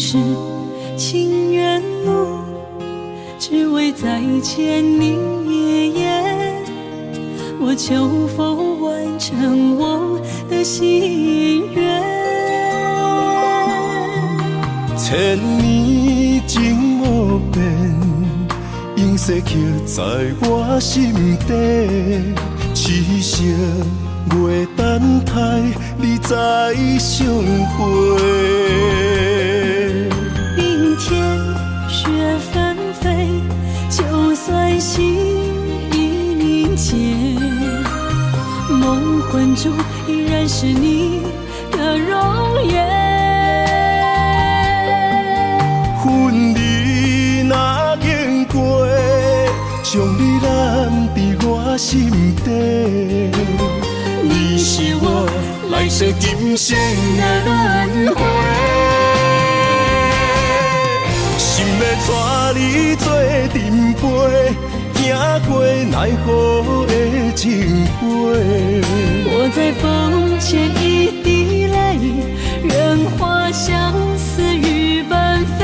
世情缘路，只为再见你一眼。我求否完成我的心愿？千年情无变，永逝刻在我心底。痴色袂等待，你再相会。冰天雪纷飞，就算心已凝结，梦魂中依然是你的容颜。婚礼若经过，将你揽伫我心底。你是我来世今生的轮回，心要带你做阵陪，行过奈何的情杯。我在风前一滴泪，愿化相思雨奔飞。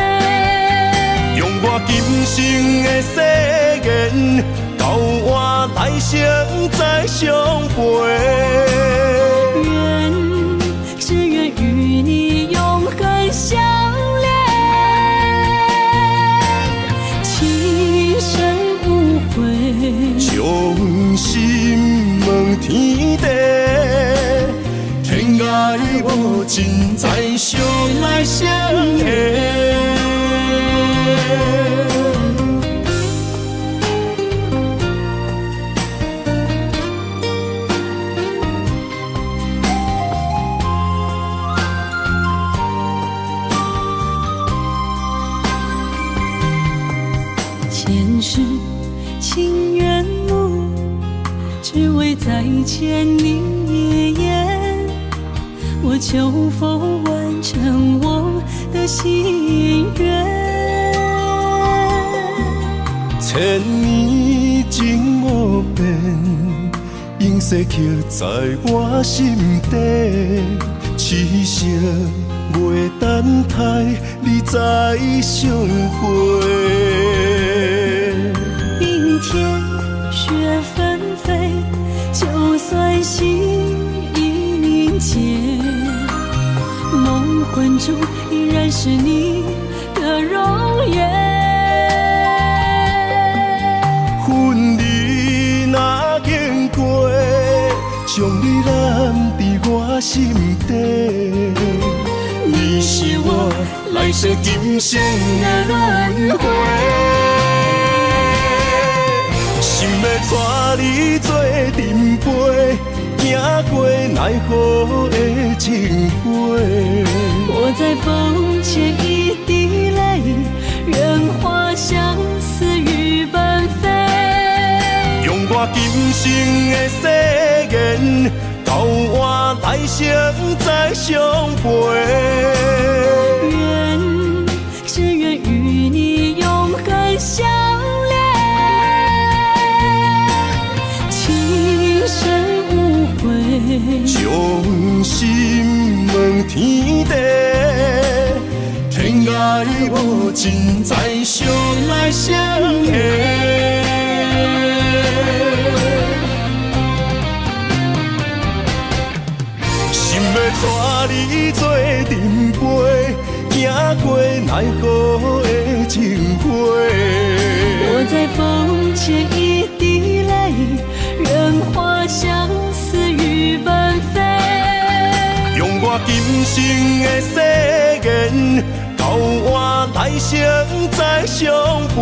用我今生的誓言，到我来生再相陪。只愿与你永恒相恋，情深无悔，将心问天地，天涯无尽，再相来相会。前世情缘路，只为再见你一眼。我求否完成我的心愿？千年情无变，永逝刻在我心底。痴色袂等待，你再相会。冰天雪纷飞，就算心已凝结，梦魂中依然是你的容颜。婚礼若经过，将你揽伫我心底。你是我来世今生的轮回，心要带你做阵陪，行过奈何的情杯。我在风前一滴泪，愿化相思雨奔飞。用我今生的誓言，到我来生再相陪。只愿与你永恒相恋，情深无悔，将心问天地，天涯无尽，再相来相会。心要带你做阵陪，行过奈何的情杯。我在风前一滴泪，愿化相思雨奔飞。用我今生的誓言，到我来生再相陪。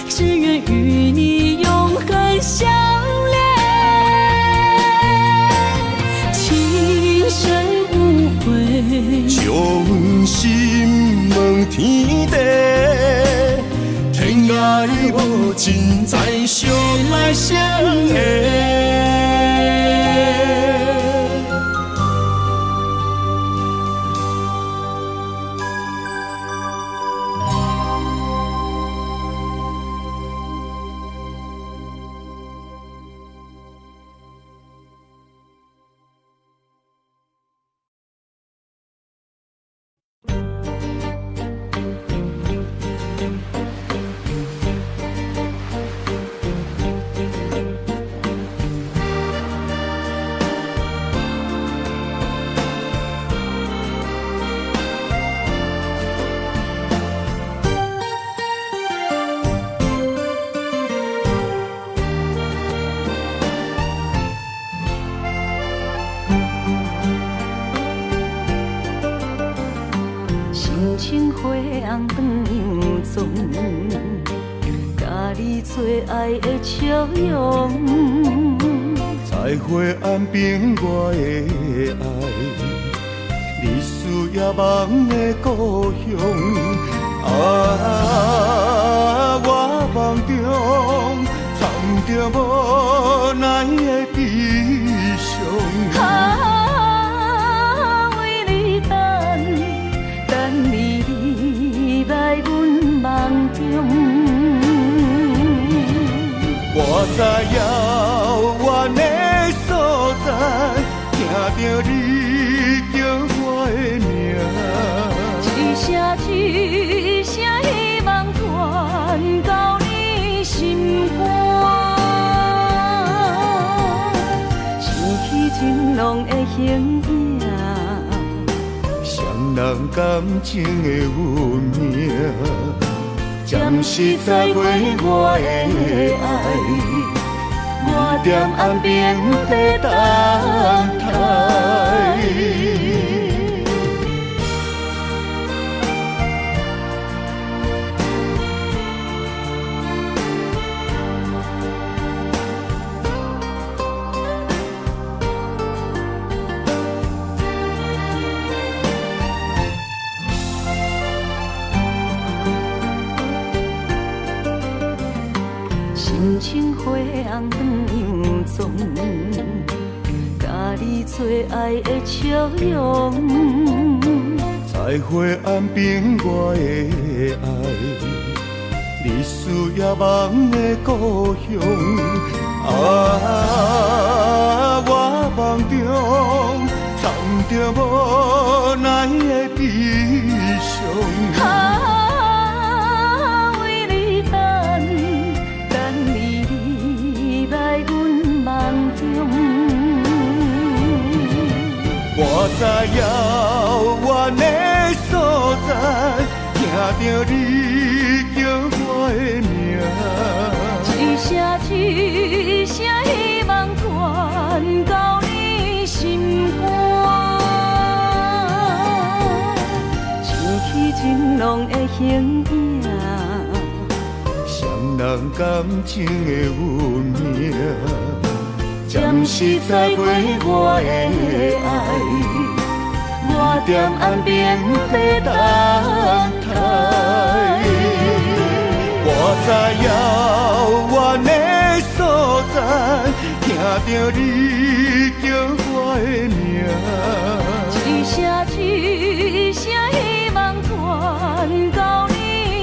只愿与你永恒相恋，情深无悔，将心问天地，天涯无尽，再相来相会。心情花红断样妆，甲你做爱的笑容。在花暗边我的爱，你需要梦的故乡。我梦中藏着无奈的悲伤。为你等你来阮梦中。我在遥远的所在，听着你叫我的名，一声一声希望传到你心肝。想起情浓的形影，双人感情的运命。暂时在乎我的爱，我踮岸边在等待。心情花红断样妆，甲你做爱的笑容。在花暗边我的爱，你需要梦的故乡。我梦中藏着无奈的悲伤。我在遥远的所在，听着你叫我的名，一声一声希望传到你心肝。想起情浓的形影，双人感情的运命。暂时在乎我的爱，我踮岸边在等待。我在遥远的所在，听着你叫我的名，一声一声希望传到你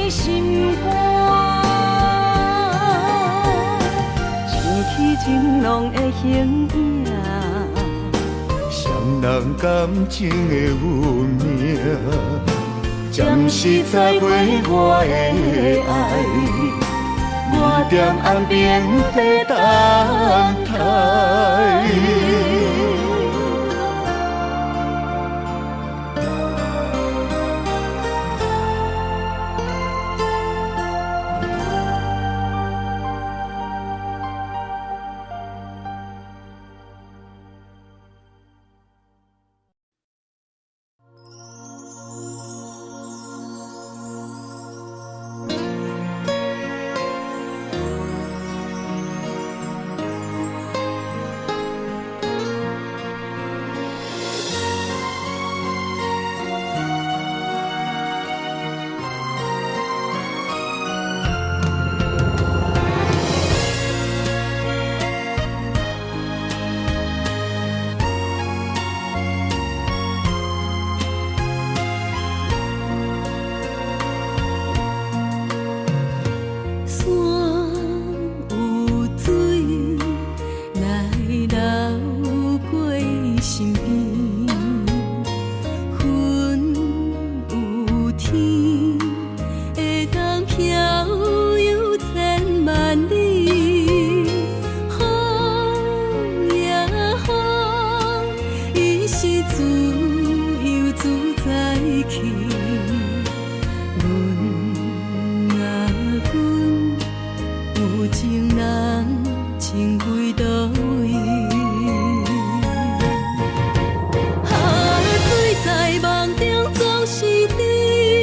心肝。情浓的形影，双人感情的运命。暂时在乎我的爱，我踮岸边在等待。水在梦中总是你。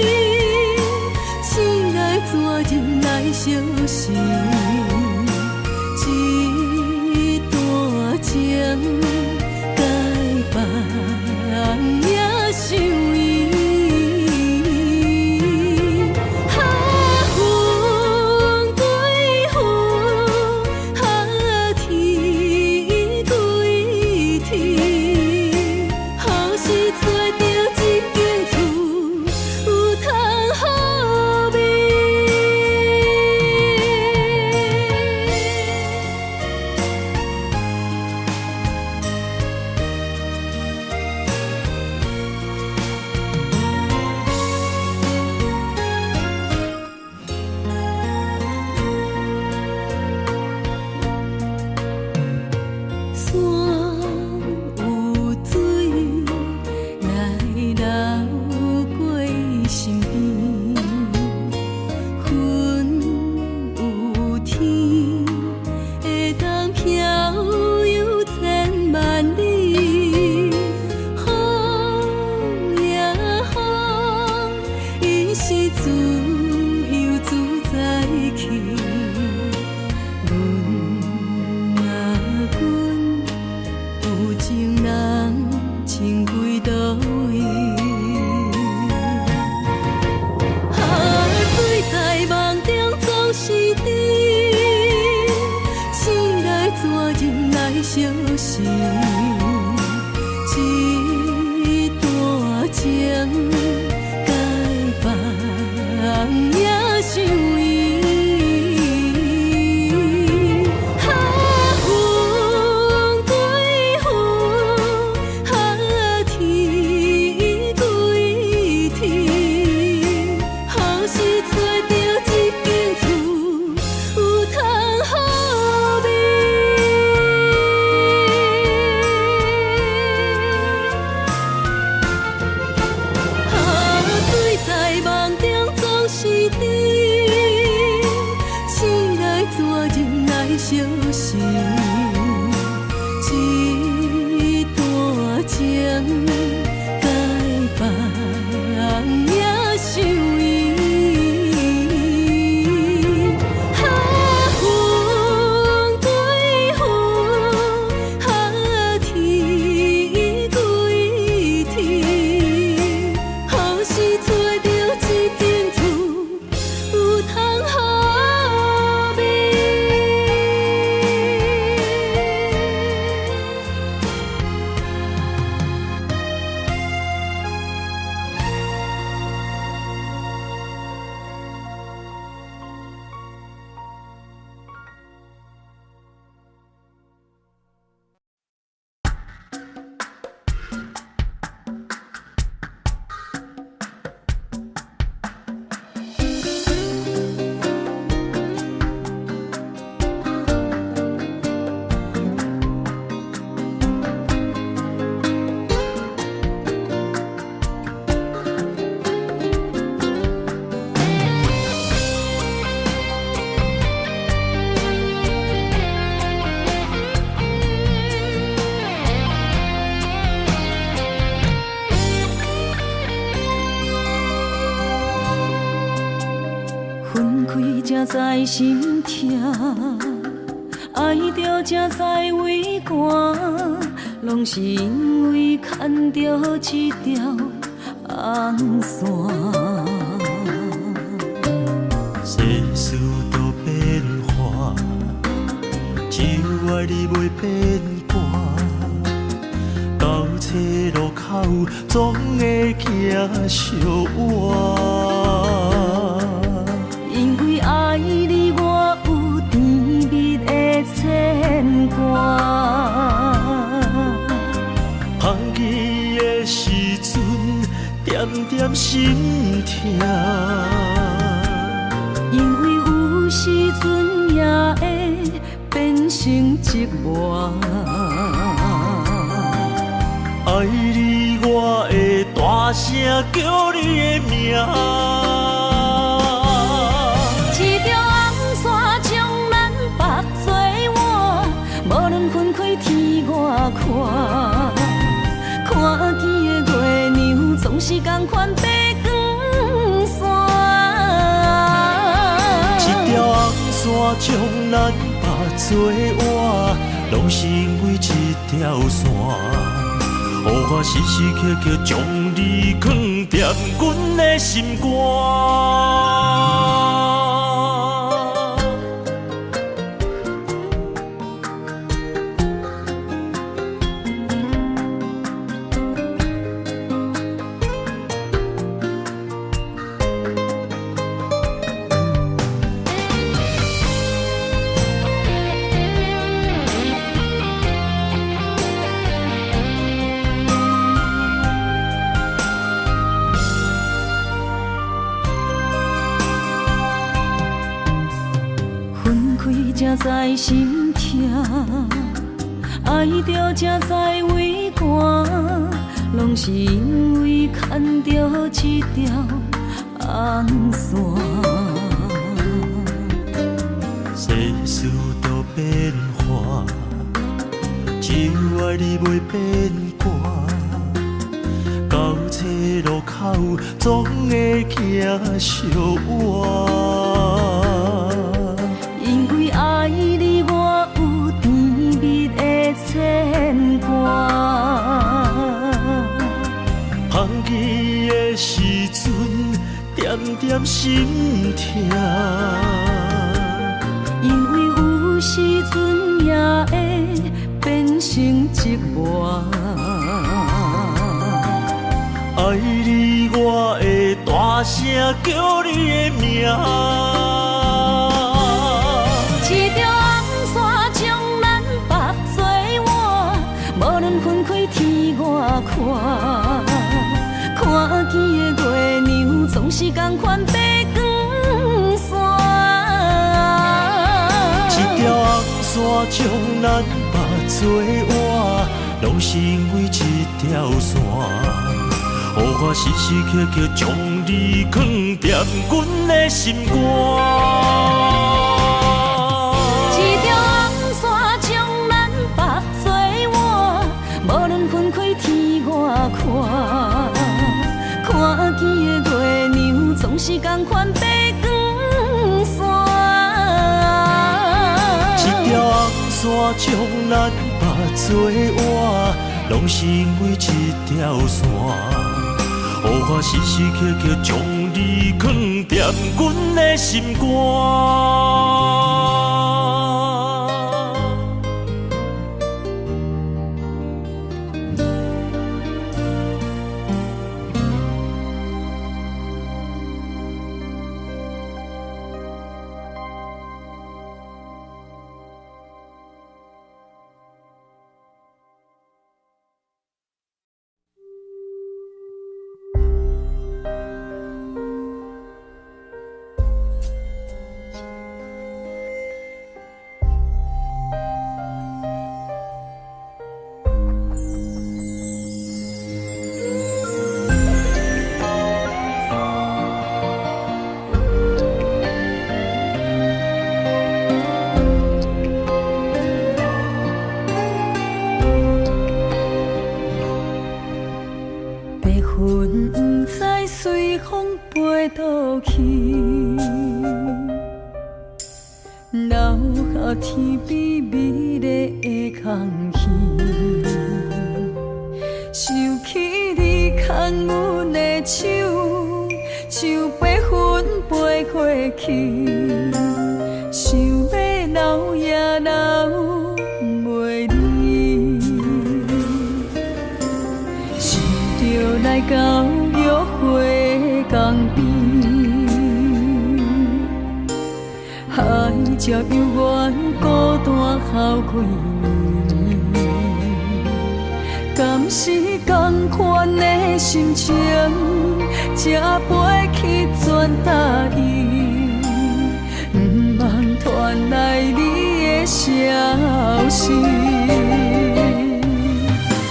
才知心痛，爱着才知为寒，拢是因为牵着一条红线。世事都变化，只有爱你袂变卦。到车路口总会行相换。因为爱你，我有甜蜜的牵挂。香伊的时阵，点点心痛。因为有时阵也会变成寂寞。爱你，我会大声叫你的名。一条红线将咱绑做换，无论分开天外看。看见的月亮总是同款白光线。一条红线将咱绑做换，拢是因为一条线。予我时时刻刻将你藏在阮的心肝。才知心痛，爱着才知为寒，拢是因为牵着一条红线。世事都变化，只有爱你袂变卦。到车路口总会行相换。爱你，我有甜蜜的牵挂。香伊的时阵，点点心痛。因为有时阵也会变成寂寞。爱你，我会大声叫你的名。一条红线将咱绑做换，无论分开天外看。看见的月亮总是同款白光线。一条红线将咱绑做换，拢是因为一条线。予我时时刻刻将你藏在阮的心肝。看见的月亮总是同款白光线。一条红线将咱绑做换，拢是因为一条线。予我时时刻刻将你藏在阮的心肝。云不知随风飞倒去，留下天边美丽的空气，想起你牵阮的手，像八分飞过去，想要留也留袂离，想着来到约会江边。海才犹原孤单哭几年，敢是同款的心情，才飞去全答应，不望传来你的消息。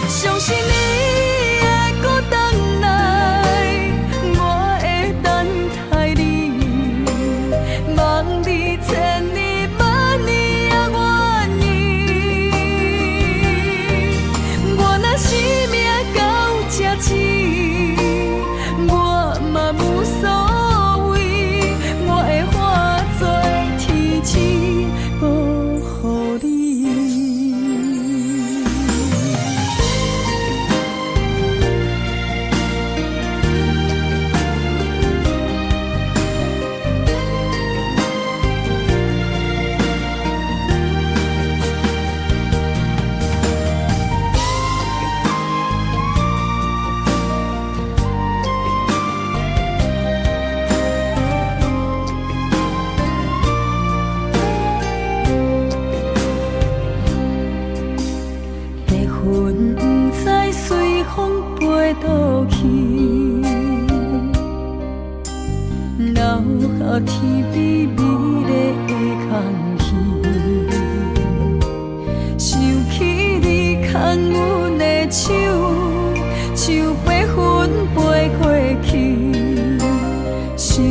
相信你会搁回来，我会等待你，望你千年万年也愿意。我若生命到这止，我嘛无所谓，我会化作天使保护你。地云不知随风飞倒去，留下天边美丽的空气，想起你牵阮的手，像八分飞过去，想要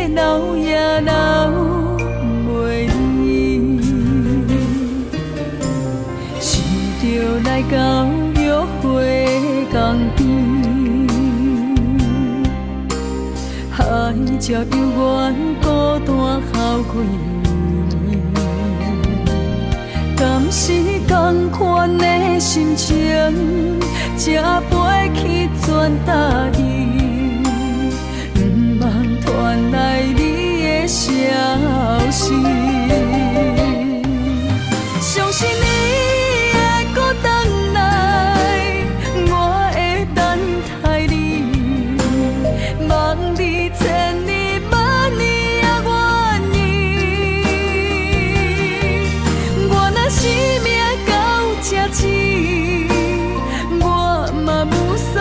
留也留袂离。想着来到约会江边，海才犹原孤单哭几年，敢是同款的心情，才飞去全答应，不望传来你的消息。相信你会搁回来，我会等待你，望你千年万年也愿意。我若生命到这止，我嘛无所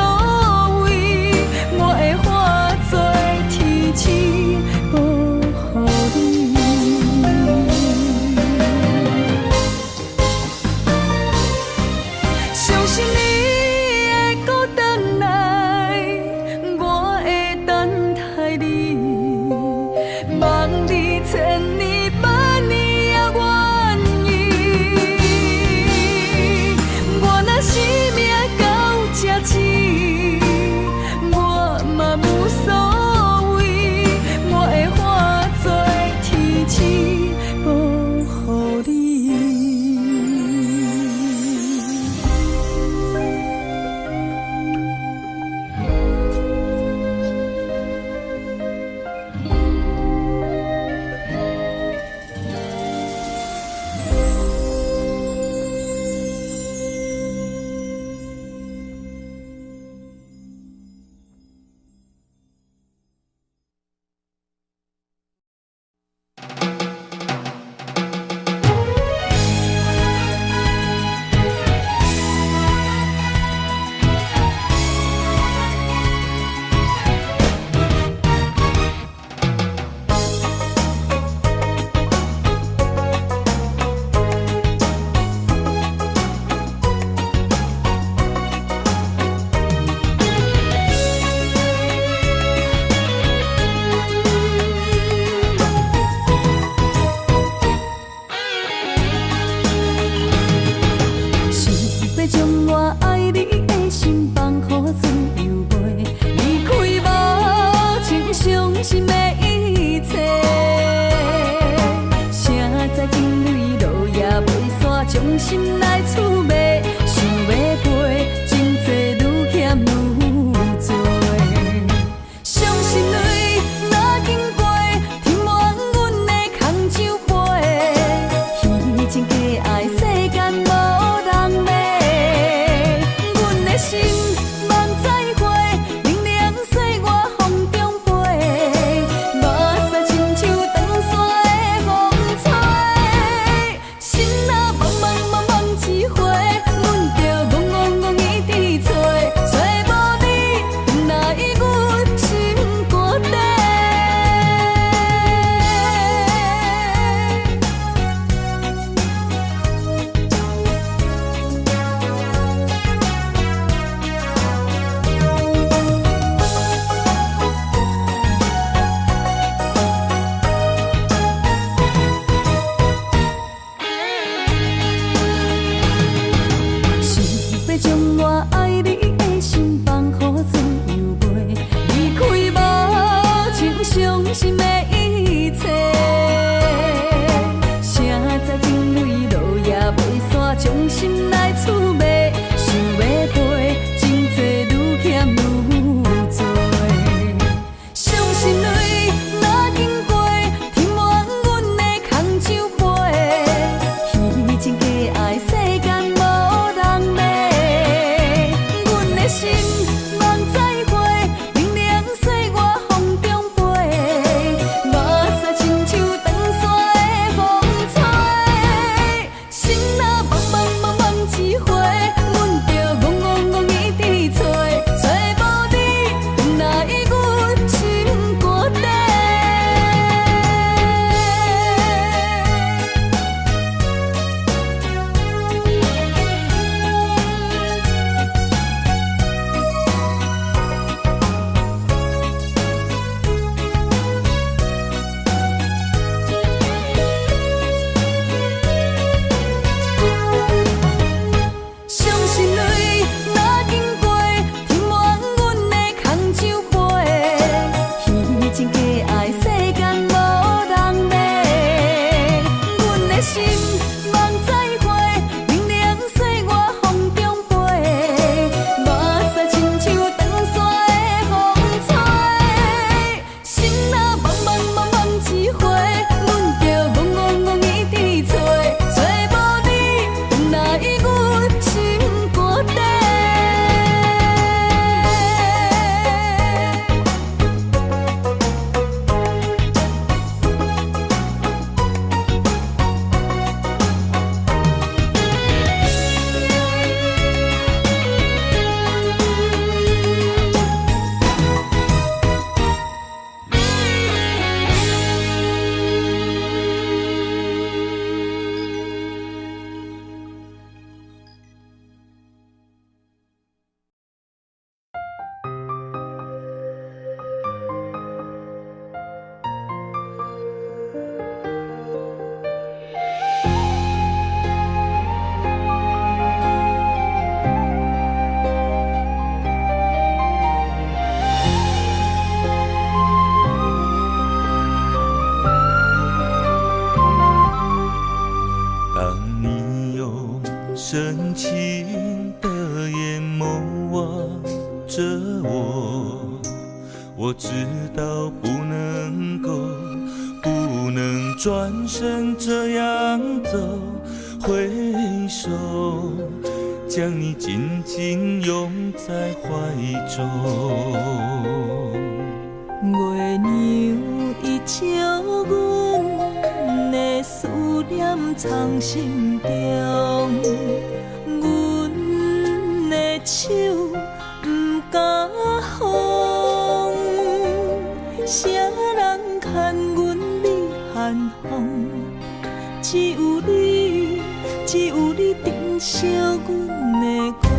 心来蹙眉，想要陪，情债愈欠愈多。伤心泪若经过，填满阮的空酒杯。虚情假爱，世间无人买。阮的心望再会，明亮岁月风中飞。目屎亲像长山的风吹，心若茫茫茫茫一回，阮着戆戆戆一直找，找无你，哪会阮心肝底？想要将我爱你的心放予自由飞，离开无情伤心的一切。谁知情泪落也袂煞，将心来蹙眉，想要陪，情债愈欠愈多。伤心泪若经过，填满阮的空酒杯。虚情假爱，世间无人买。阮的心望再会，明亮岁月风中飞。目屎亲像长山的风吹，心若茫茫茫茫一回，阮着戆戆戆一直找，找无你，哪会阮心肝底？伤心泪若经过，填满阮的空酒杯。虚情假爱，世间无人买。阮的心望再会，明亮岁月风中飞。目屎亲像长山的风吹，心若茫茫茫茫一回，阮着戆戆戆一直找，找无你，哪会阮心肝底？当你用深情的眼眸望着我，我知道不能转身这样走，挥手将你紧紧拥在怀中。月娘伊照阮的思念藏心中，阮的手不敢放，谁人牵阮你含风？只有你，只有你珍惜阮的光。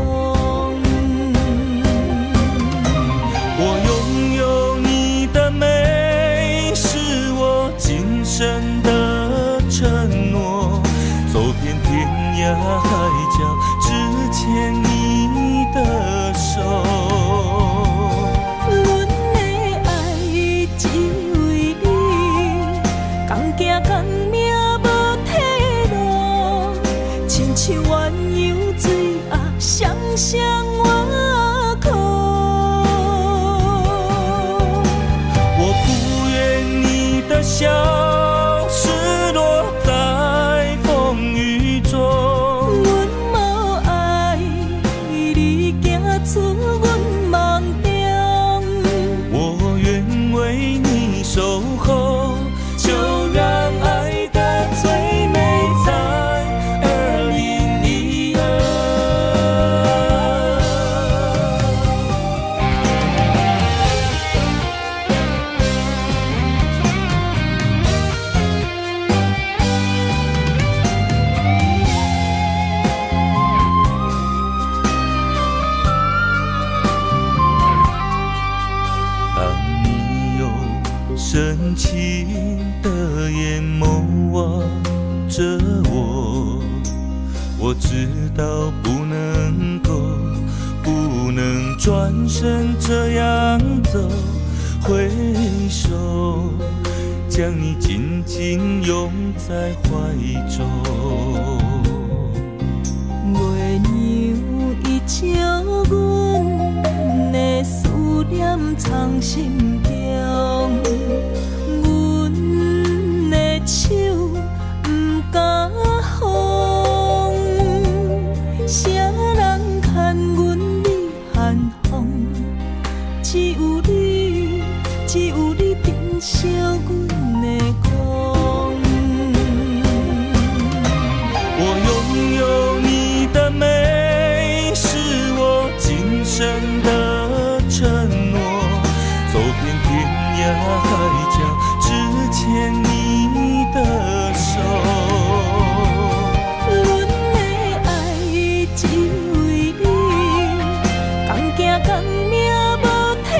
我拥有你的美，是我今生的承诺。走遍天涯海角，只牵你的手。阮的爱只为你，同行同命无退路，亲像深情的眼眸望着我，我知道不能转身这样走，挥手将你紧紧拥在怀中。月娘伊照阮的思念藏心中，阮的手不敢放，谁人牵阮你寒风？只有你，只有你珍惜阮的光。我拥有你的美，是我今生的承诺。走遍天涯海角，只牵你的手。阮的爱只为你，同行同命无退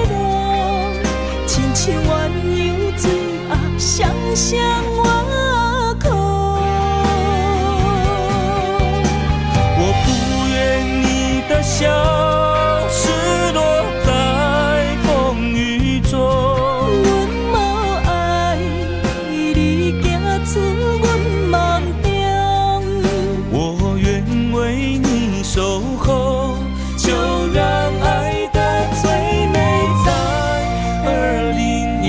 路，亲像鸳鸯水鸭，双双我靠。我不愿你的笑失落在风雨中，阮无爱你行出阮梦中，我愿为你守候，就让爱的最美在2012。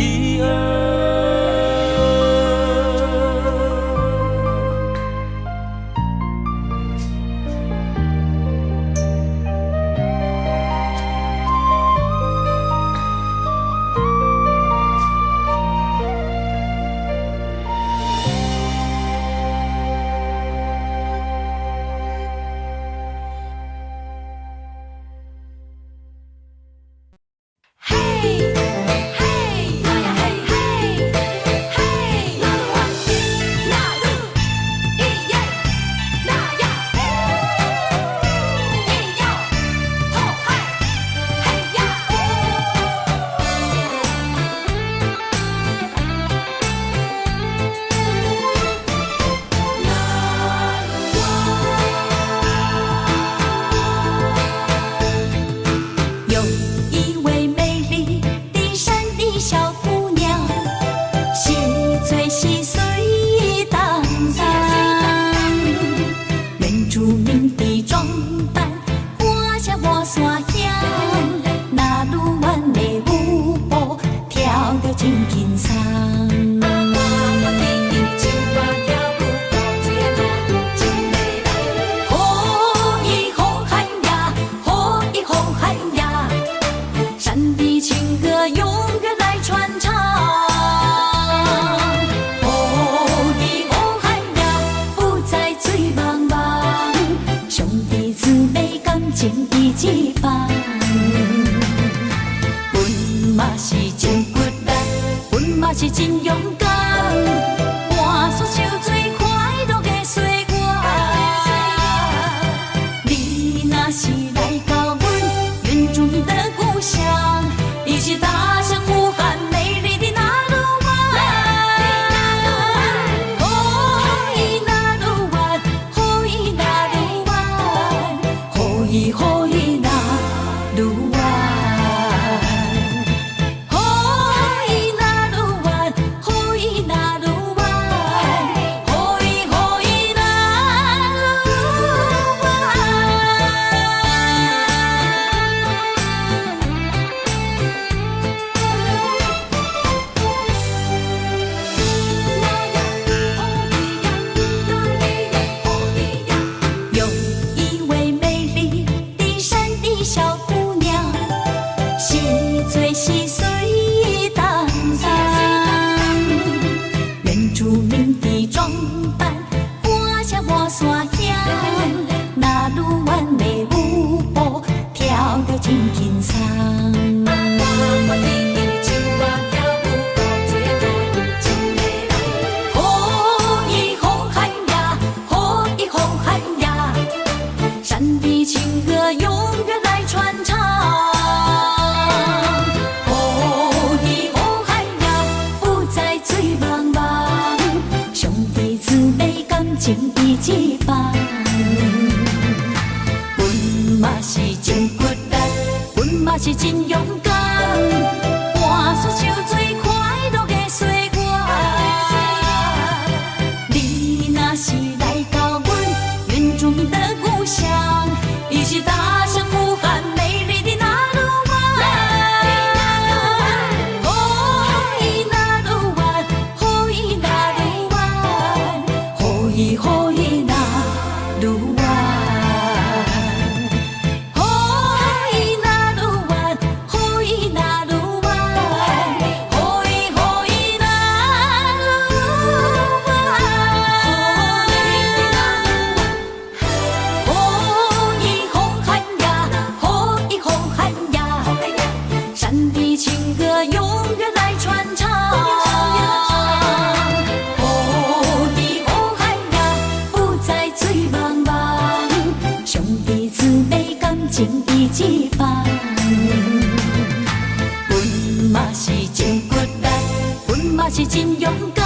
有一位美丽的山的小姑娘，细嘴细碎当当，原住民的装扮画下我所想，那鲁湾的舞步跳得真轻松。山的情歌永远来传唱，哦海呀，不再醉茫茫，兄弟姊妹感情一起放。阮嘛是真骨力，阮嘛是真勇敢，换出受最快乐的岁月。你若是来到阮原住民的故乡，一起踏上呼喊美丽的那鲁湾，哦伊那鲁湾，哦伊那鲁湾，哦伊那鲁湾，哦伊那鲁湾，哦是真骨力，阮嘛是真勇敢，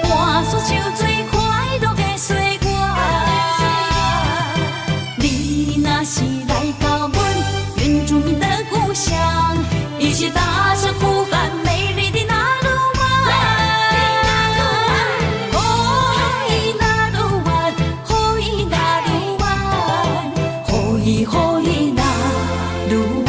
换出像最快乐的岁月。你若是来到阮原住民的故乡，一起踏上呼喊美丽的那路湾。哦，伊那路湾，哦，伊那路湾，哦，伊哦伊那路湾。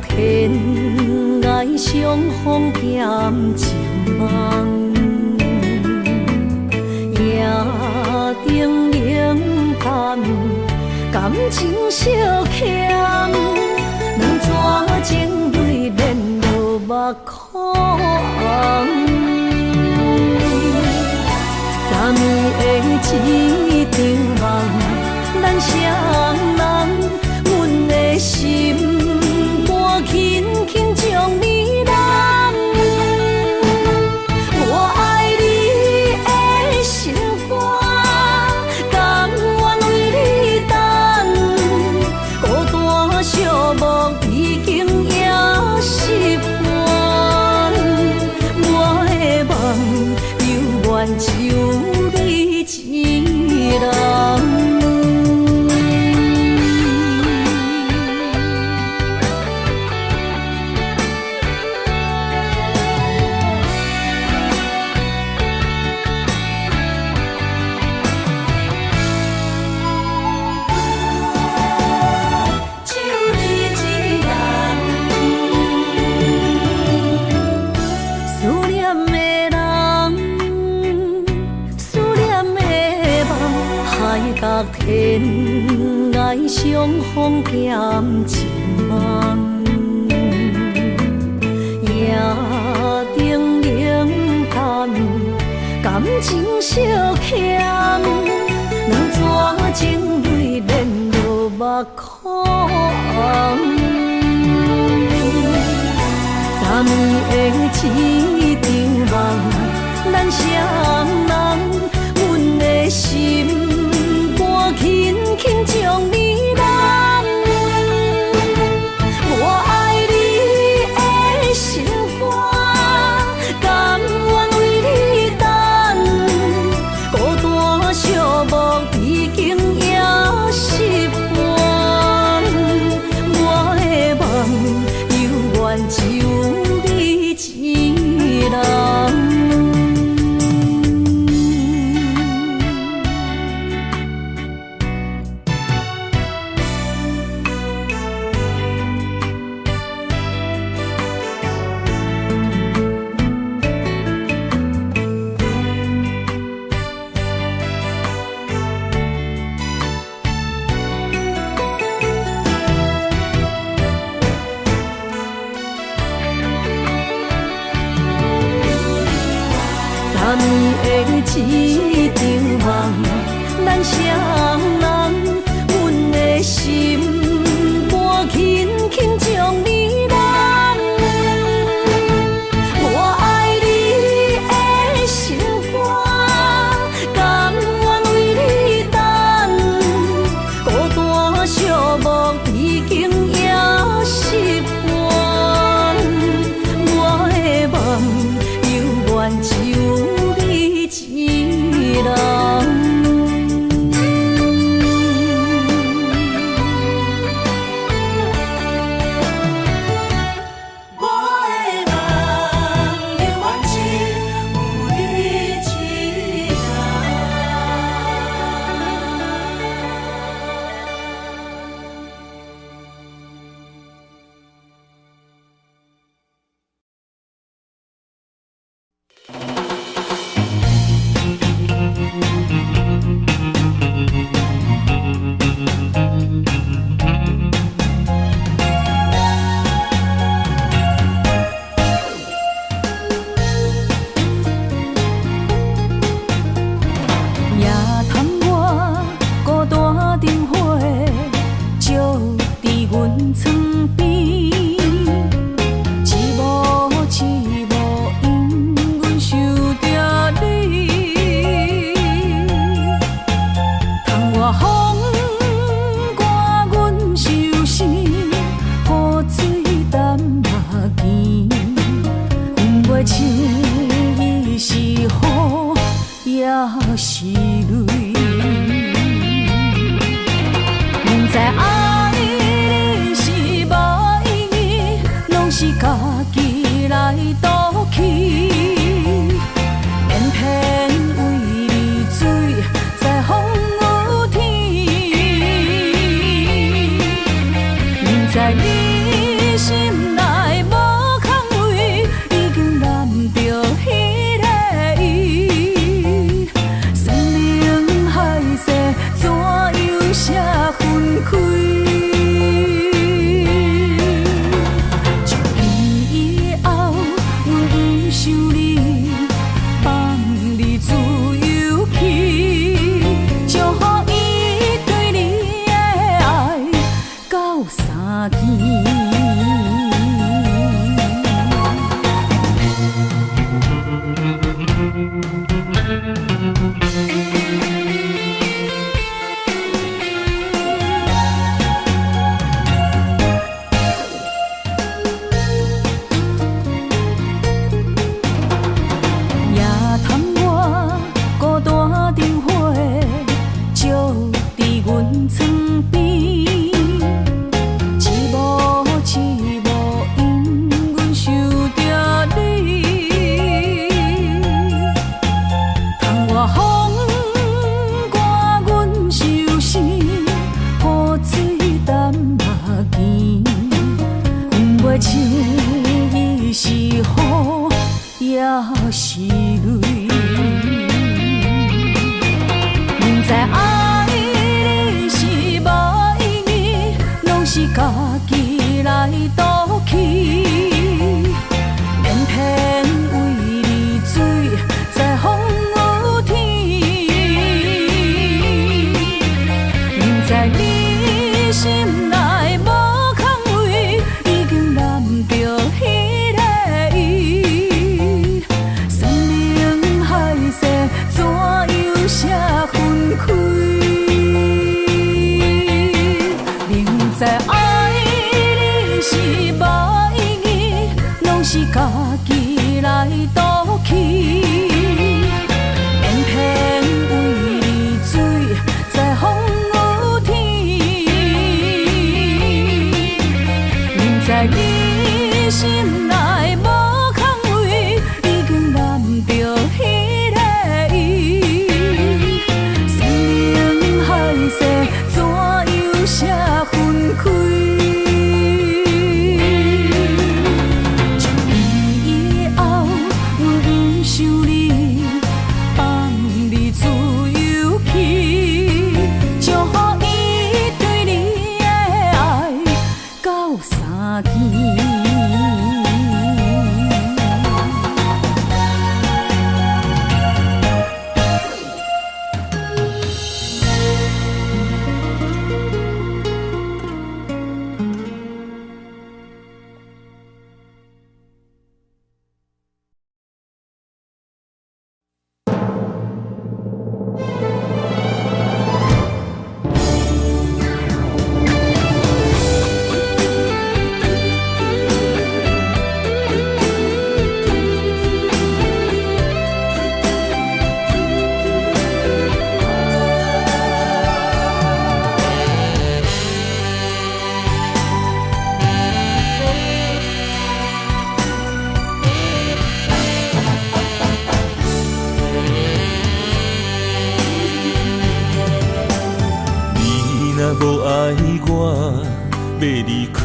天涯相逢欠情梦，夜灯冷淡，感情小欠，两撮情泪连落目眶。昨暝的一场梦，咱双人，阮的心。轻轻将你揽，我爱你的心肝，甘愿为你等。孤单寂寞已经也习惯，我的梦犹原只有你一人。天涯相逢欠情梦，夜灯冷淡，感情小欠，两撮情泪连落目眶。昨暝的一场梦，咱双人，阮的心。轻轻将你揽，我爱你的心肝，甘愿为你等。孤单寂寞已经也习惯，我的梦犹原只有你一人。昨暝的一场梦，咱双人，阮的心肝轻轻将你揽。我爱你的心肝，甘愿为你等。孤单寂寞已经也习惯，是泪。明知爱你是无意义，拢是家己来赌气，偏偏为你醉在风雨天。明知你心内无空位，已经染着彼个意。生命海誓，怎样写分开？从今以后，阮不想你，放你自由去，祝福伊对你的爱到三更。夜探我孤单灯火，照伫阮床边，一幕一幕因阮想着你。窗外风刮阮伤心，雨水淡目镜，分袂清伊是雨也是泪。明知爱你是无意义，拢是家己来赌气，偏偏为你醉在风雨天。明知你心内无空位，已经染着彼个意。生命海誓，怎样写分开？明知爱你是无意义，拢是家己来赌气，偏偏为你醉在风雨天。明知你心内无空位，已经染着彼个意。生命海誓，怎样写分开？从今以后，阮不想你，放你自由去，祝福伊对你的爱到三更。无爱我，要离开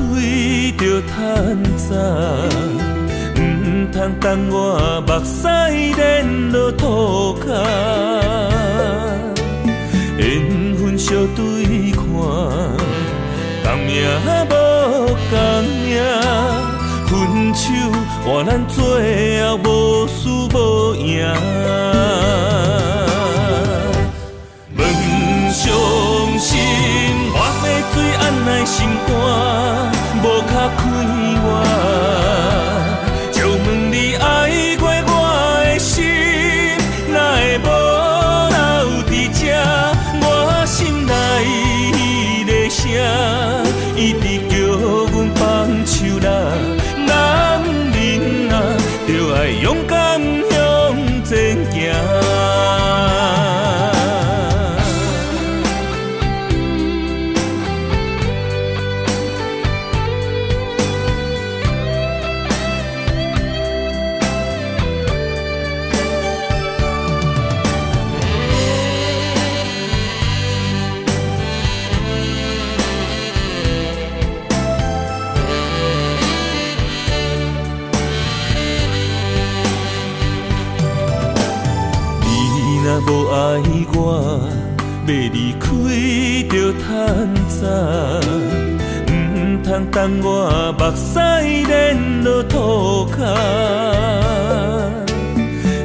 着趁早，唔通等我目屎连落涂骹。缘分相对看，同命无同命，分手换咱最后无输无赢。相信我要水按来心肝，无卡开我，就问你爱过我的心，哪会无留伫这？我心内迄个声，一直叫阮放手啦。男人啊，就爱勇敢向前行。无爱我，要离开就趁早，唔通等我目屎连落涂骹。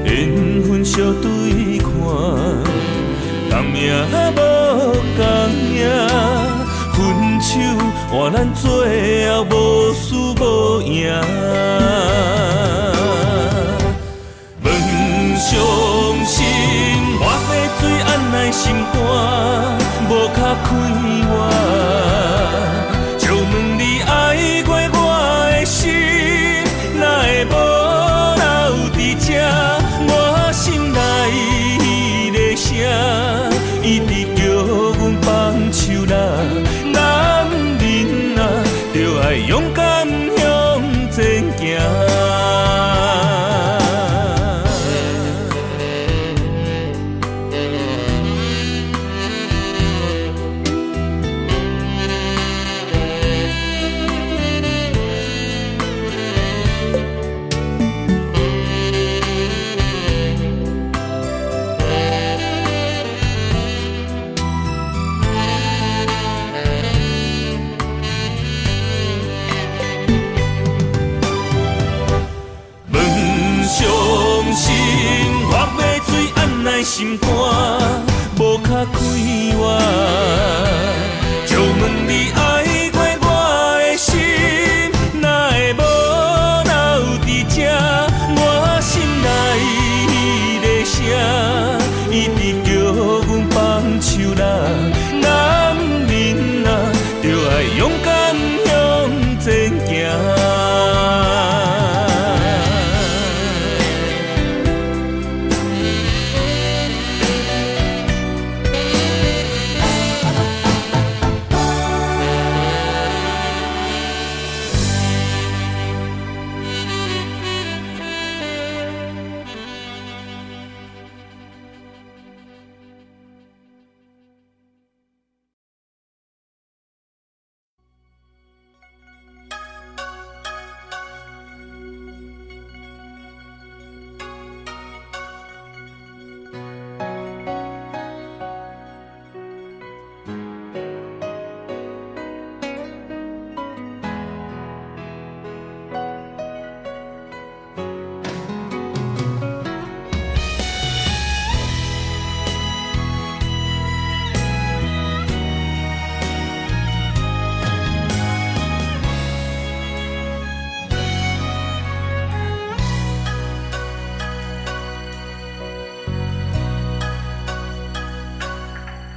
缘分相对看，同命无共命，分手换咱最后无输无赢。问伤心，我的水按来心肝，无卡开我。就问你爱过我的心，哪会无留伫这？我心内迄个声，一直叫阮放手啦。男人啊，就爱勇敢向前行。心肝无卡开我，就问你爱过我的心，哪会无留伫这？我心内迄个声，一直叫阮放手啦。男人啊，就爱勇敢向前行。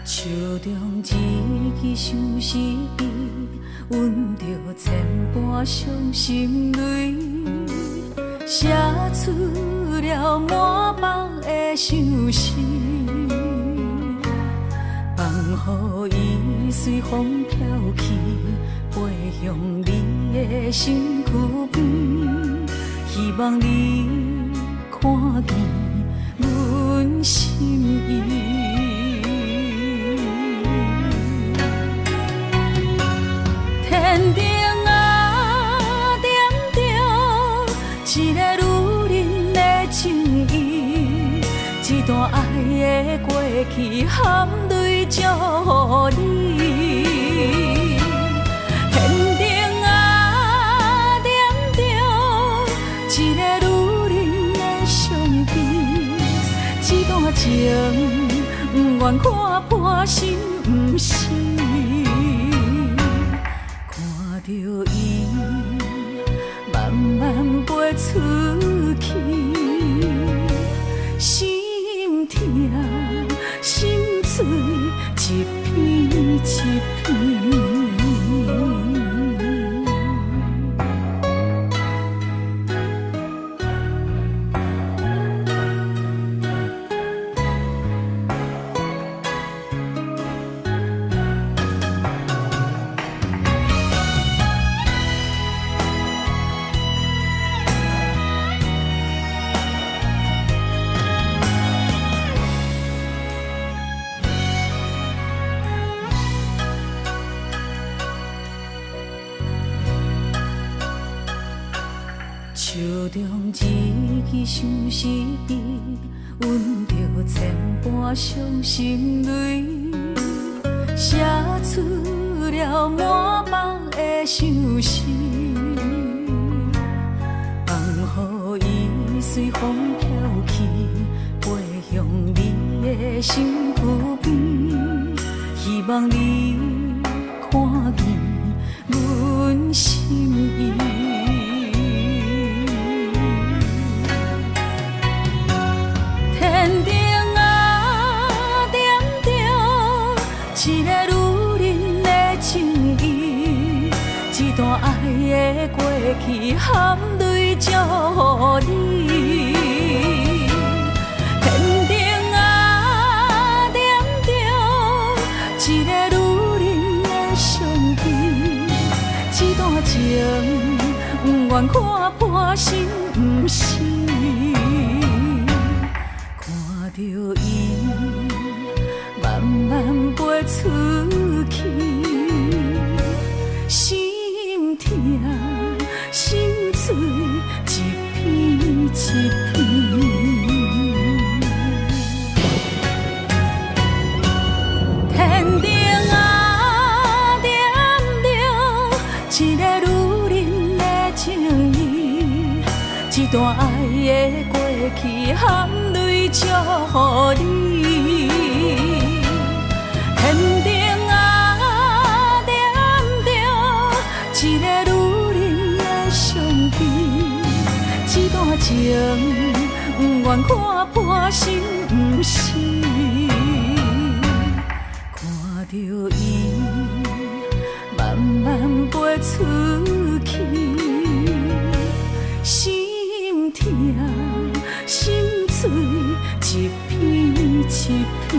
手中一支相思笔，阮着千般伤心泪，写出了满腹的相思，放予伊随风飘去，飞向你的身躯边，希望你看见阮心意。天顶啊，点着一个女人的情意，一段爱的过去含泪祝福你。天顶啊，点着一个女人的相片，一段情不愿看破心不死。着伊慢慢飞出去，心痛心碎一片一片。手中一支相思笔，阮着千般伤心泪，写出了满腹的相思，放予伊随风飘去，飞向你的身躯边，希望你看见阮心意。天顶啊，点着一个女人的情意，一段爱的过去，含泪祝福你。天顶啊，点着一个女人的相片，一段情不愿看破心不死。看着伊慢慢飞出去，心痛心碎一片一片。天顶啊，点着一个女人的情意，一段爱的过去，含泪祝福你。天顶啊，点着一个女人的相片，一段情不愿看破心不死。看着伊慢慢飞出去，心痛心碎一片一片。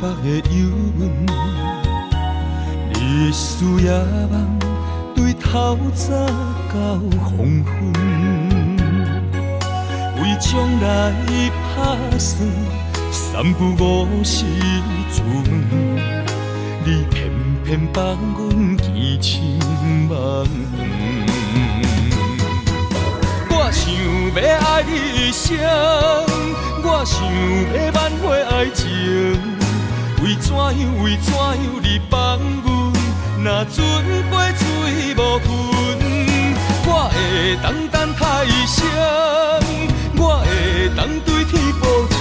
北的幽韵，日思夜梦，对透早到黄昏，为将来打算，三不五时出门，你偏偏放阮见千万远。我想要爱你一生，我想要挽回爱情，为怎样你放阮，若船过水无痕，我会当等他一声，我会当对天保证，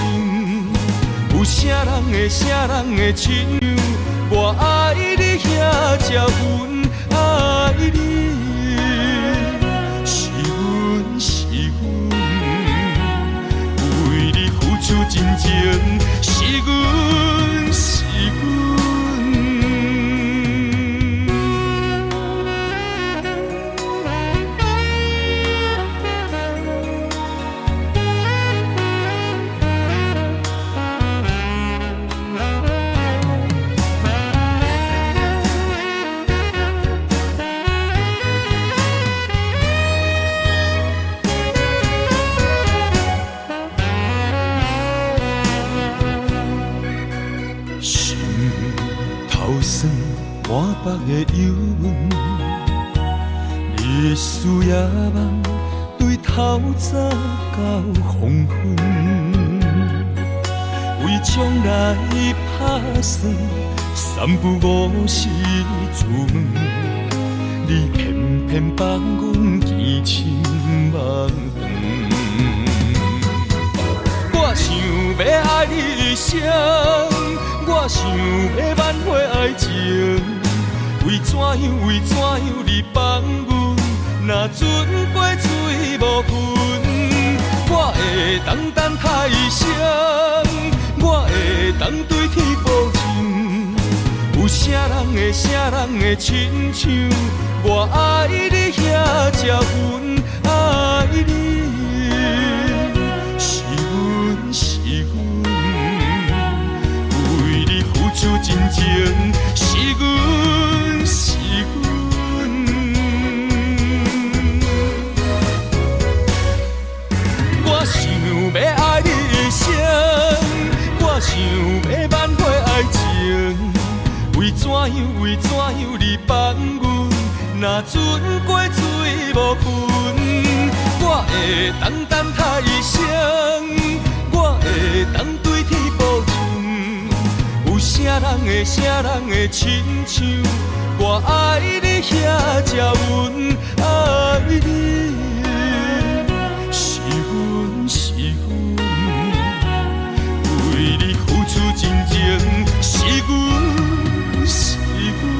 有啥人会亲像我爱你遐这份爱你。出真情是阮，是阮。满北的幽韵，日思夜梦，对透早到黄昏，为将来打算，三不五时出门，你偏偏放阮见千万远。我想要爱你一生，我想要挽回爱情，为怎样你放阮，若船过水无痕，我会当等他一声，我会当对天保证，有啥人会亲像我爱你遐这份爱你。出真情是阮，是阮。我想要爱你一生，我想要挽回爱情，为怎样你放阮，若船过水无痕，我会当等他一声，我会当对天保证。啥人会亲像我爱你遐这份爱你，是阮，是阮，为你付出真情，是阮，是阮。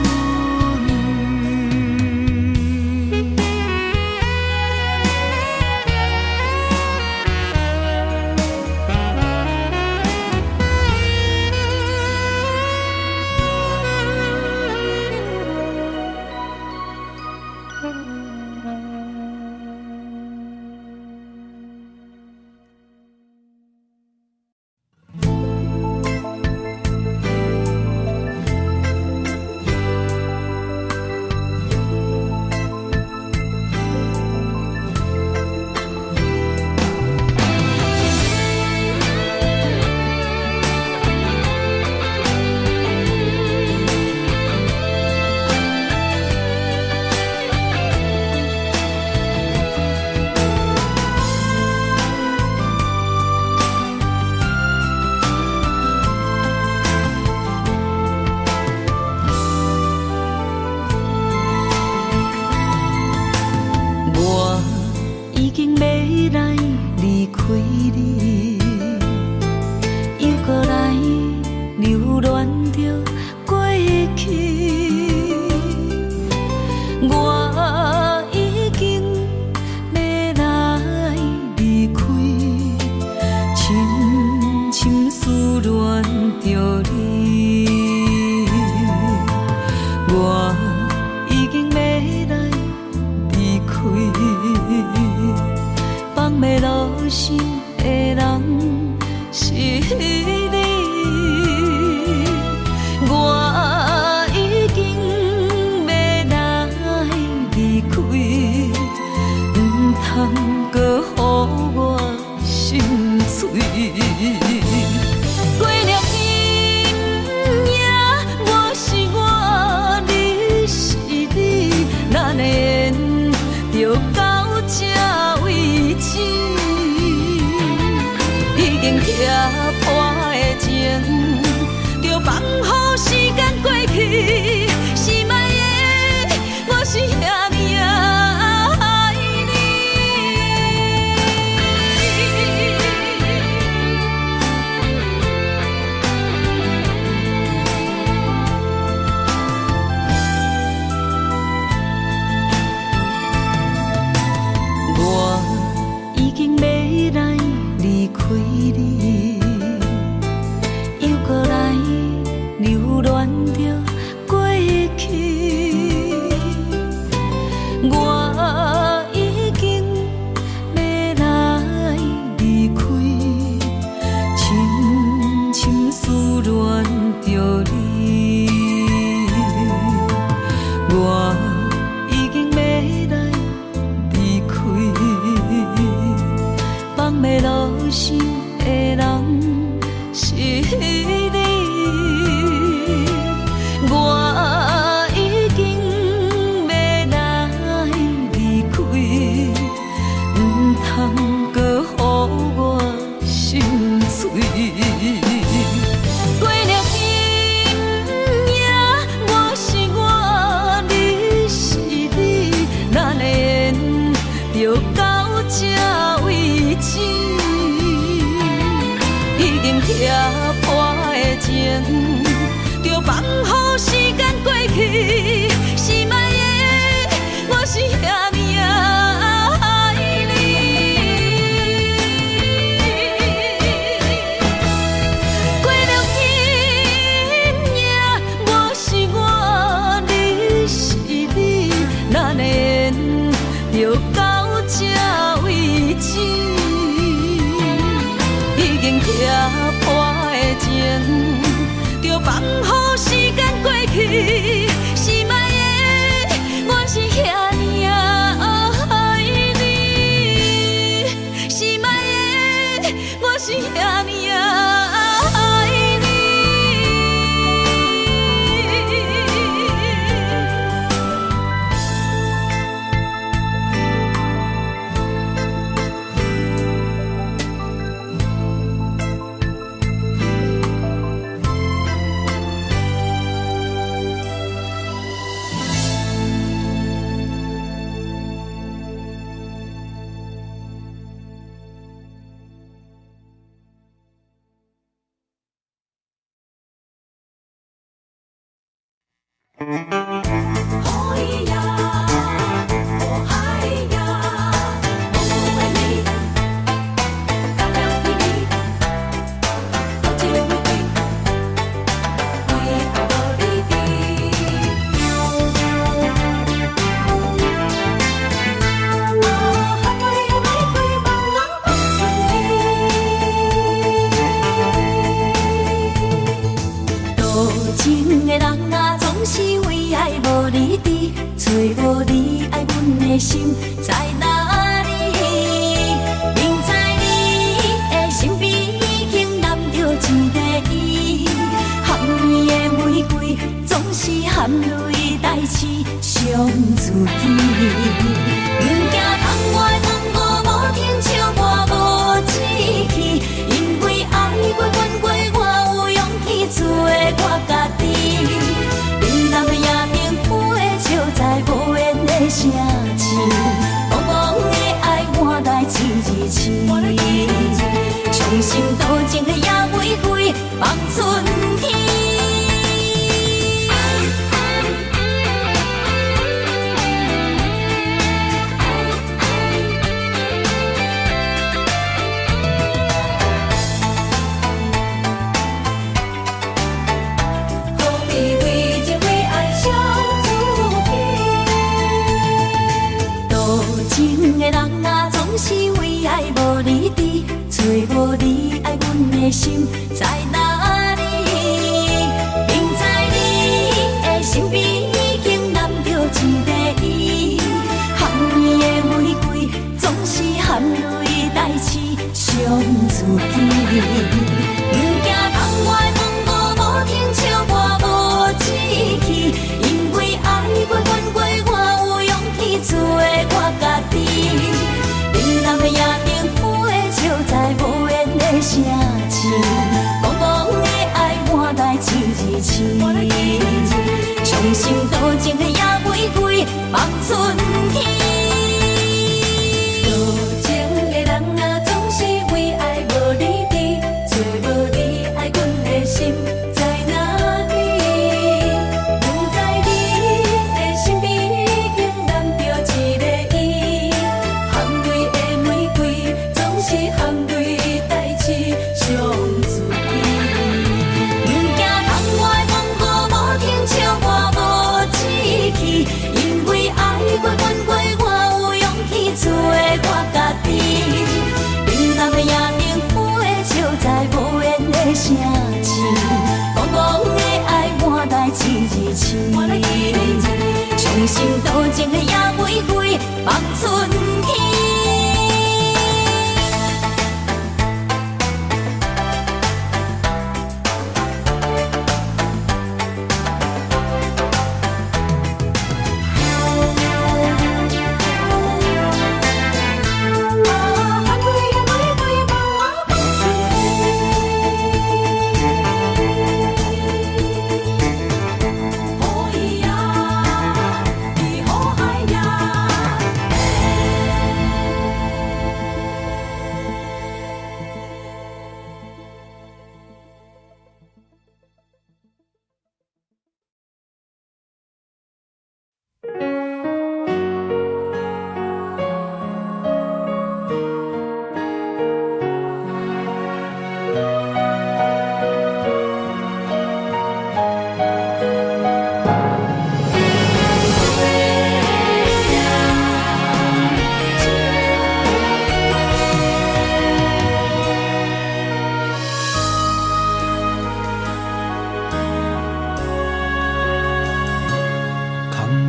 放乎时间过去。心爱的，我是遐尼爱你。过了今夜，我是我，你是你，咱的缘就到这为止。已经拆破的情，就放乎时间过去。心爱的，我是遐尼爱你。心爱的，我是遐尼爱你。情的人啊，总是为爱无你伫，找无你爱阮的心在哪里？明知你的身边已经揽着一个伊，含泪的玫瑰总是含泪代志伤自己。不惊窗外风雨无停笑我无志气，因为爱过阮过，我有勇气做我家己。你南的夜明飞的笑，在无言的城市，茫茫的爱换来一字星。伤心多情的野玫瑰放春天。情的人啊，总是为爱无你伫，找无你爱阮的心在哪里？明知你的身边已经揽着一个伊，含泪的玫瑰总是含泪代志伤自己。不惊窗外风雨无停笑我无志气，因为爱过阮过，我有勇气做我家己。你南的夜明飞的笑，在无言的城市，茫茫的爱换来一字星。伤心多情的野玫瑰放春天。多情的人啊，总是为爱无你伫，找无你爱阮的心在哪里？不知你的身边已经揽着一个伊，含泪的玫瑰总是含泪代志伤自己。不惊窗外风雨无停笑我无志气，因为爱过阮。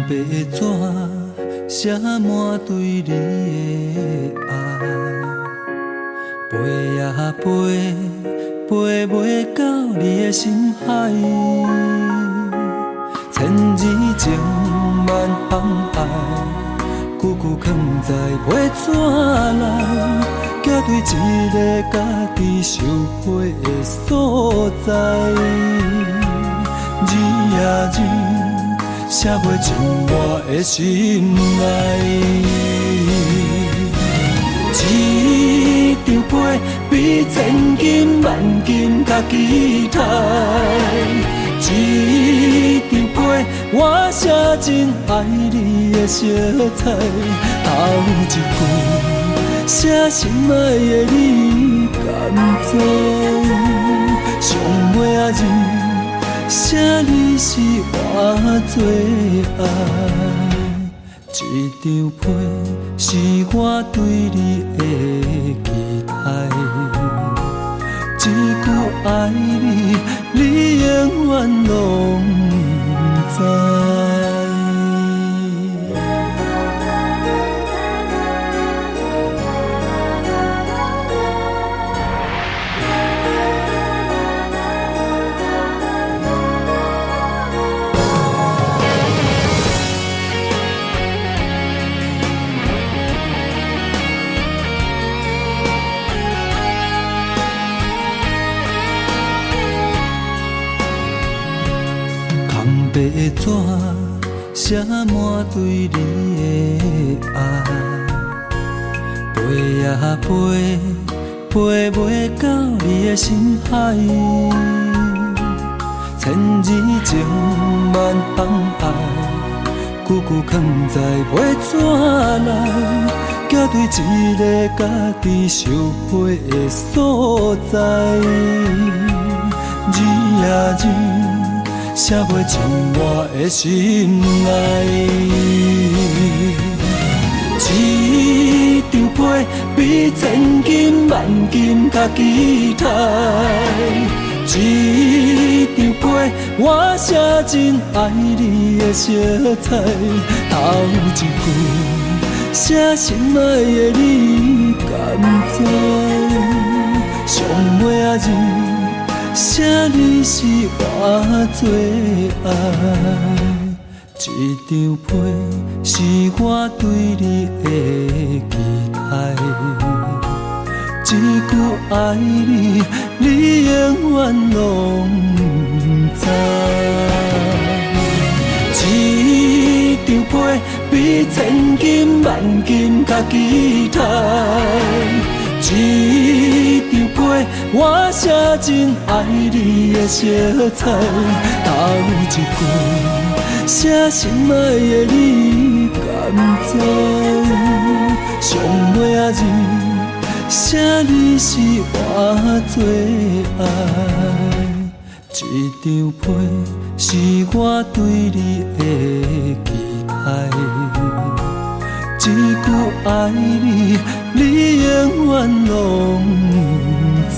白纸写满对你的爱，飞呀飞，飞袂到你的心海。千字情万航海，句句藏在白纸内，寄对一个家己受配的所在。字呀字，写袂尽我的心内。一张被比千金万金较期待，一张被我写真爱你的色彩，头一句写心爱的你甘知？上尾仔字写你是我最爱。一张被是我对你的期待，一句爱你，你永远拢知。白纸写满对你的爱，飞呀飞，飞袂到你的心海。千字情万航海，句句藏在白纸内，寄对一个家己受配的所在。字呀字，写袂尽我的心内。一张被比千金万金较期待，一张被我写真爱你的色彩，头一句写心爱的你甘知？上尾仔字写你是我最爱，一张被是我对你的期待，一句爱你，你永远拢知。一张被比千金万金较期待，一张被我写真爱你的色彩，头一句写心爱的你甘知？上尾仔字写你是我最爱，一张被是我对你的期待，一句爱你，你永远拢知。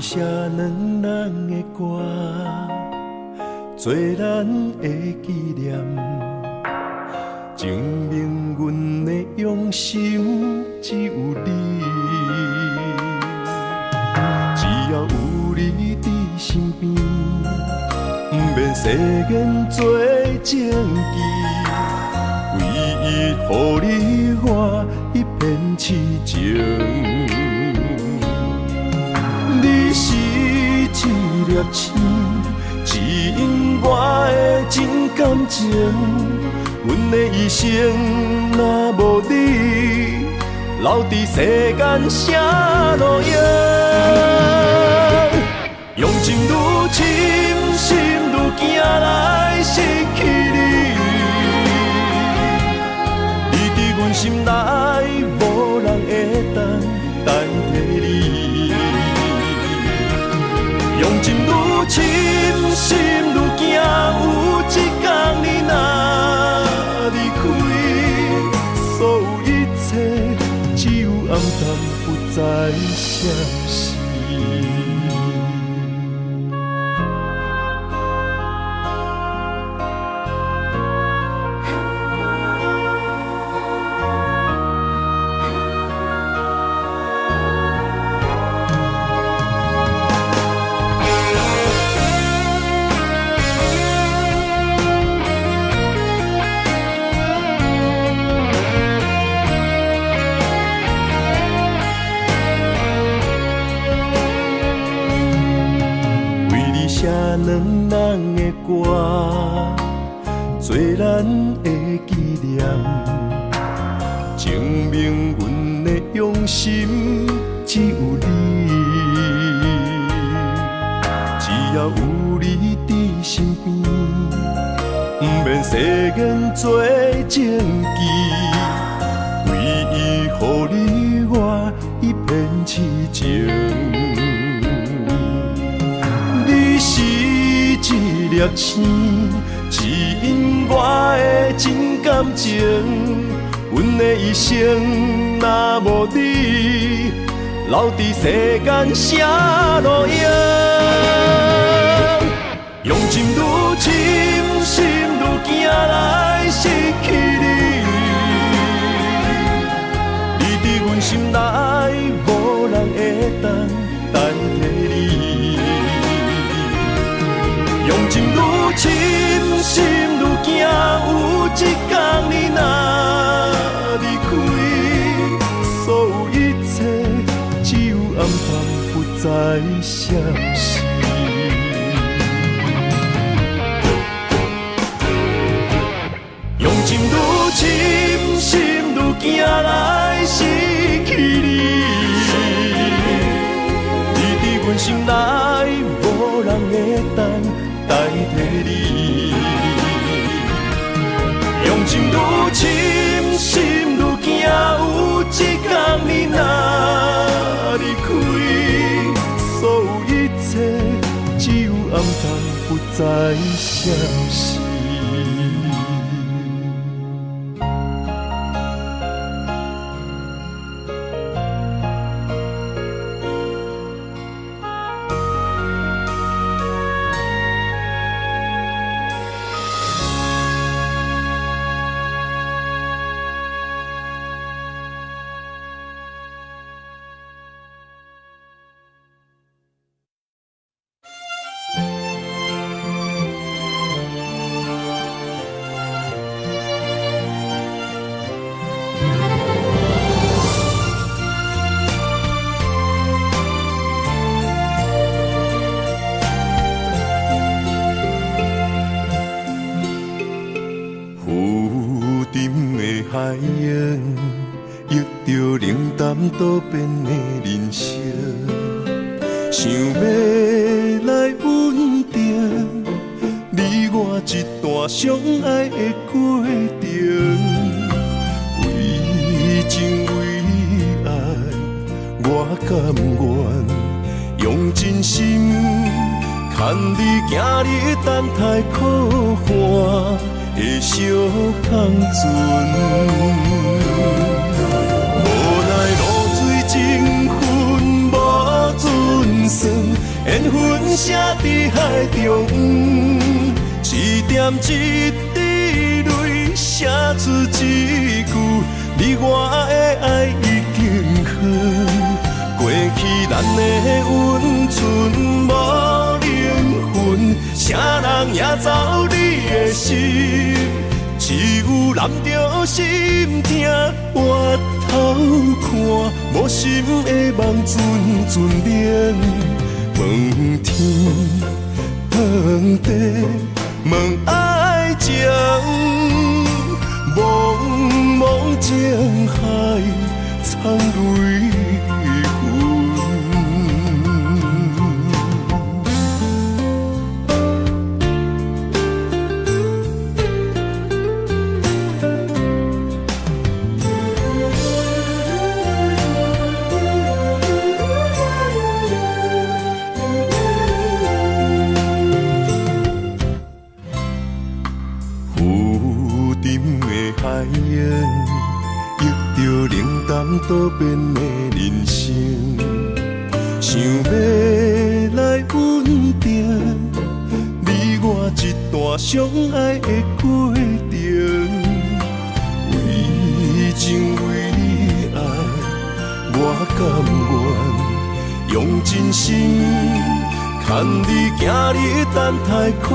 写两人的歌，做咱的纪念，证明阮的用心只有你。只要有你伫身边，不免世间做证据，唯一予你我一片痴情。粒星，只因我的真感情。阮的一生若无你，留伫世间啥路用？用情愈深，心愈惊来失去你。你伫阮心内，无人会当代替你。用情愈深，心愈惊，有一天你若离开，所有一切只有暗淡，不再相识。写两人的歌，做咱的纪念，证明阮的用心只有你。只要有你伫身边，不免誓言做证据，唯一予你我一片痴情。你是一粒星，只因我的真感情。阮的一生若无你，留伫世间啥路用？用情愈深，心愈惊来失去你。你伫阮心内，无人会当代替你。用情愈深，心愈惊，有一天你若离开，所有一切只有暗淡，不再相识。用情愈深，心愈惊来失去你。你伫阮心内，无人会当代替你。用情愈深，心愈惊，有一天你若离开，所有一切只有暗淡，不再相识。海洋，遇着冷淡多变的人生，想要来稳定你我一段相爱的过程。为情为爱，我甘愿用真心，牵你行你等待苦寒。的小康船，无奈露水情分无准算，缘分写伫海中，一点一滴泪写出一句：你我的爱已经远，过去咱的温存无灵魂，啥人也走你的心。只有揽着心痛，回头看，无心的梦阵阵眠，问天问地问爱情，茫茫情海藏泪痕。海洋遇着冷淡多变的人生，想要来稳定你我一段相爱的过程。为情为你爱，我甘愿用真心牵你行你等待可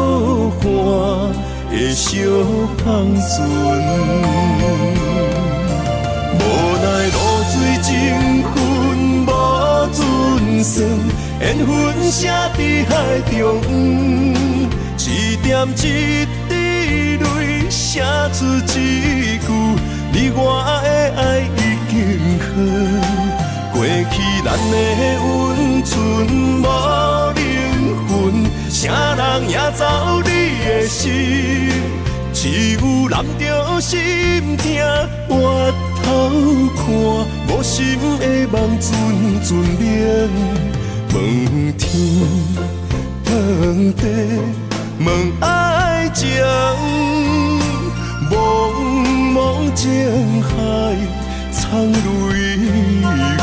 汗的小香船。无奈露水情分无准算，缘分写伫海中，一点一滴泪写出一句，你我的爱已经好。过去咱的温存无灵魂，啥人也走你的心，只有揽着心痛，回头看无心的梦阵阵明。问天问地问爱情，茫茫情海藏泪痕。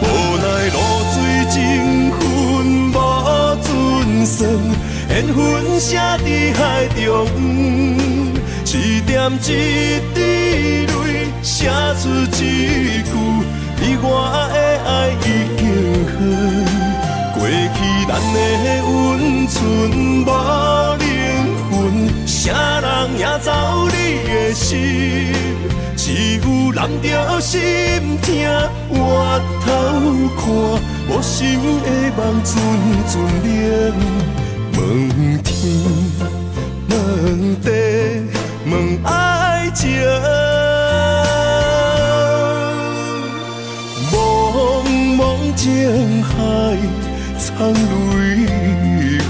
无奈露水情分无准算，缘分写伫海中，一点一滴泪写出一句，你我的爱已经好。过去咱的温存无灵魂，啥人也走你的心，只有揽着心痛，回头看无心的梦阵阵明。问天问地问爱情，茫茫情海藏泪痕。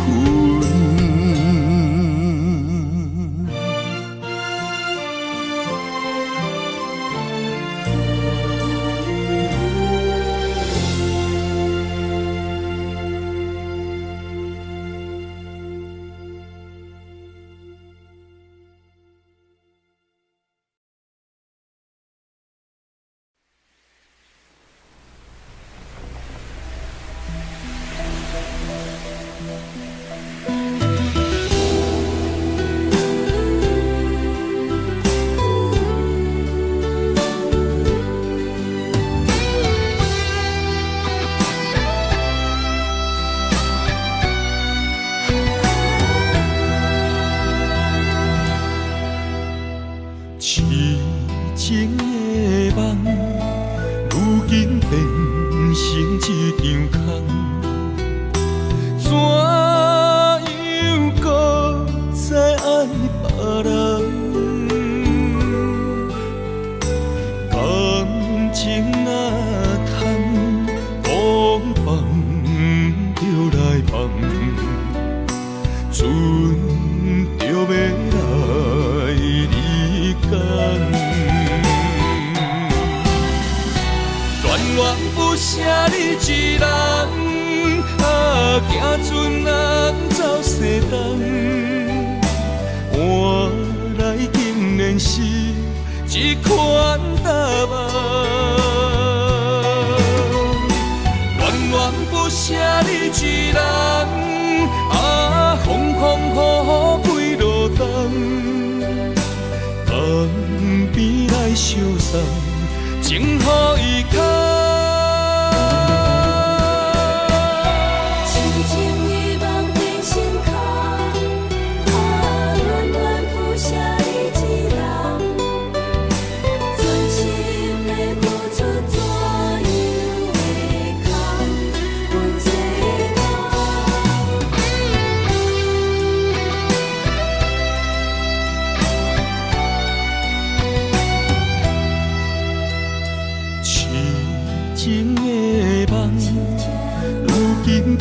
全心的付出，怎样会空？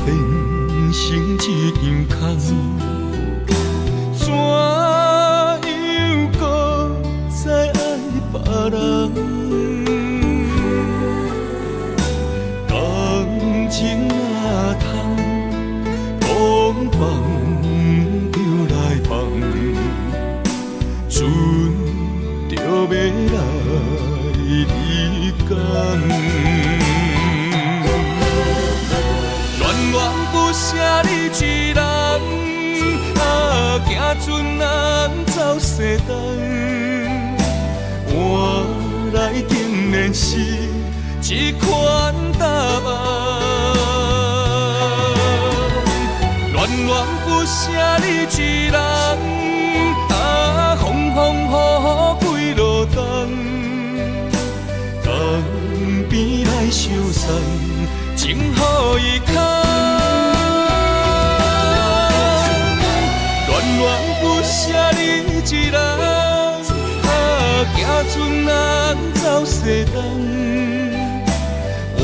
变成一场空，怎样搁再爱别人？感情若通讲放就来放，船就要来离港。恋恋不舍你一人，啊，行船难走西东。换来竟然是一款答案。恋恋不舍你一人，啊，风风雨雨几落冬。江边来相送，情何以堪？恋恋不舍你一人，啊，行船难走西东。换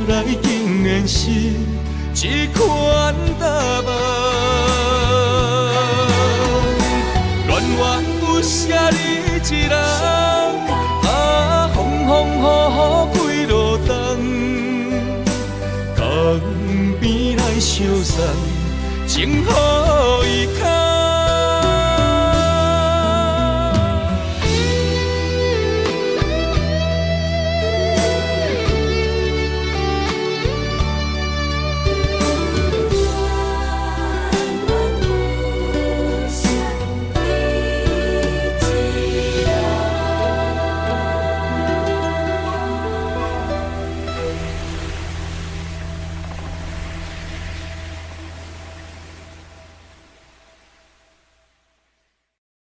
来竟然是一款答案。恋恋不舍你一人，啊，风风雨雨几落冬。江边来相送，情何以堪？